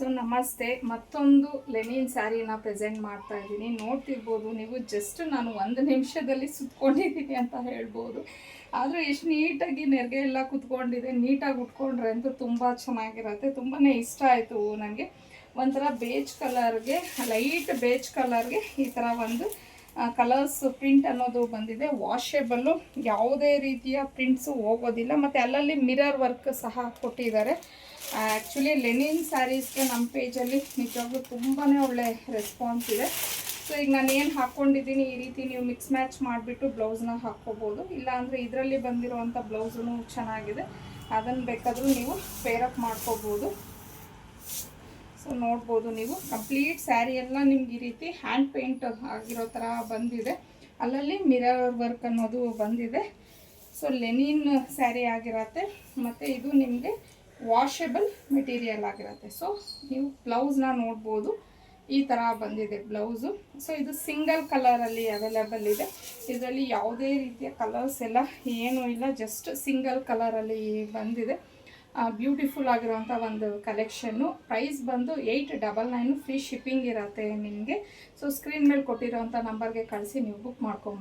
So ನಮಸ್ತೆ, ಮತ್ತೊಂದು Lenin ಸ್ಯಾರಿನ present ಮಾಡ್ತಾ ಇದ್ದೀನಿ. ನೋಡ್ತಿರ್ಬೋದು ನೀವು, ಜಸ್ಟ್ ನಾನು 1 ನಿಮಿಷದಲ್ಲಿ ಸುತ್ಕೊಂಡಿದ್ದೀನಿ ಅಂತ ಹೇಳ್ಬೋದು. ಆದರೆ ಎಷ್ಟು ನೀಟಾಗಿ ನೆರಿಗೆ ಎಲ್ಲ ಕುತ್ಕೊಂಡಿದೆ. ನೀಟಾಗಿ ಉಟ್ಕೊಂಡ್ರೆ ಅಂತೂ ತುಂಬ ಚೆನ್ನಾಗಿರುತ್ತೆ. ತುಂಬಾ ಇಷ್ಟ ಆಯಿತು ನನಗೆ. ಒಂಥರ ಬೇಜ್ ಕಲರ್ಗೆ, ಲೈಟ್ ಬೇಜ್ ಕಲರ್ಗೆ ಈ ಥರ ಒಂದು ಕಲರ್ಸ್ ಪ್ರಿಂಟ್ ಅನ್ನೋದು ಬಂದಿದೆ. ವಾಷೇಬಲ್ಲು, ಯಾವುದೇ ರೀತಿಯ ಪ್ರಿಂಟ್ಸು ಹೋಗೋದಿಲ್ಲ. ಮತ್ತು ಅಲ್ಲಲ್ಲಿ ಮಿರರ್ ವರ್ಕ್ ಸಹ ಕೊಟ್ಟಿದ್ದಾರೆ. ಆ್ಯಕ್ಚುಲಿ ಲೆನಿನ್ ಸ್ಯಾರೀಸ್ಗೆ ನಮ್ಮ ಪೇಜಲ್ಲಿ ನಿಜವಾಗ್ಲೂ ತುಂಬಾ ಒಳ್ಳೆ ರೆಸ್ಪಾನ್ಸ್ ಇದೆ. ಸೊ ಈಗ ನಾನು ಏನು ಹಾಕ್ಕೊಂಡಿದ್ದೀನಿ, ಈ ರೀತಿ ನೀವು ಮಿಕ್ಸ್ ಮ್ಯಾಚ್ ಮಾಡಿಬಿಟ್ಟು ಬ್ಲೌಸ್ನ ಹಾಕ್ಕೋಬೋದು. ಇಲ್ಲಾಂದರೆ ಇದರಲ್ಲಿ ಬಂದಿರುವಂಥ ಬ್ಲೌಸೂ ಚೆನ್ನಾಗಿದೆ, ಅದನ್ನು ಬೇಕಾದರೂ ನೀವು ಪೇರಪ್ ಮಾಡ್ಕೋಬೋದು. ಸೊ ನೋಡ್ಬೋದು ನೀವು, ಕಂಪ್ಲೀಟ್ ಸ್ಯಾರಿ ಎಲ್ಲ ನಿಮ್ಗೆ ಈ ರೀತಿ ಹ್ಯಾಂಡ್ ಪೇಂಟ್ ಆಗಿರೋ ಥರ ಬಂದಿದೆ. ಅಲ್ಲಲ್ಲಿ ಮಿರರ್ ವರ್ಕ್ ಅನ್ನೋದು ಬಂದಿದೆ. ಸೊ ಲೆನಿನ್ ಸ್ಯಾರಿ ಆಗಿರತ್ತೆ, ಮತ್ತು ಇದು ನಿಮಗೆ ವಾಷೆಬಲ್ ಮೆಟೀರಿಯಲ್ ಆಗಿರುತ್ತೆ. ಸೊ ನೀವು ಬ್ಲೌಸ್ನ ನೋಡ್ಬೋದು, ಈ ಥರ ಬಂದಿದೆ ಬ್ಲೌಸು. ಸೊ ಇದು ಸಿಂಗಲ್ ಕಲರಲ್ಲಿ ಅವೈಲೇಬಲ್ ಇದೆ. ಇದರಲ್ಲಿ ಯಾವುದೇ ರೀತಿಯ ಕಲರ್ಸ್ ಎಲ್ಲ ಏನೂ ಇಲ್ಲ, ಜಸ್ಟ್ ಸಿಂಗಲ್ ಕಲರಲ್ಲಿ ಬಂದಿದೆ. ಬ್ಯೂಟಿಫುಲ್ ಆಗಿರೋಂಥ ಒಂದು ಕಲೆಕ್ಷನ್ನು. ಪ್ರೈಸ್ ಬಂದು 899, ಫ್ರೀ ಶಿಪ್ಪಿಂಗ್ ಇರುತ್ತೆ ನಿಮಗೆ. ಸೊ ಸ್ಕ್ರೀನ್ ಮೇಲೆ ಕೊಟ್ಟಿರೋಂಥ ನಂಬರ್ಗೆ ಕಳಿಸಿ ನೀವು ಬುಕ್ ಮಾಡ್ಕೊಬೋದು.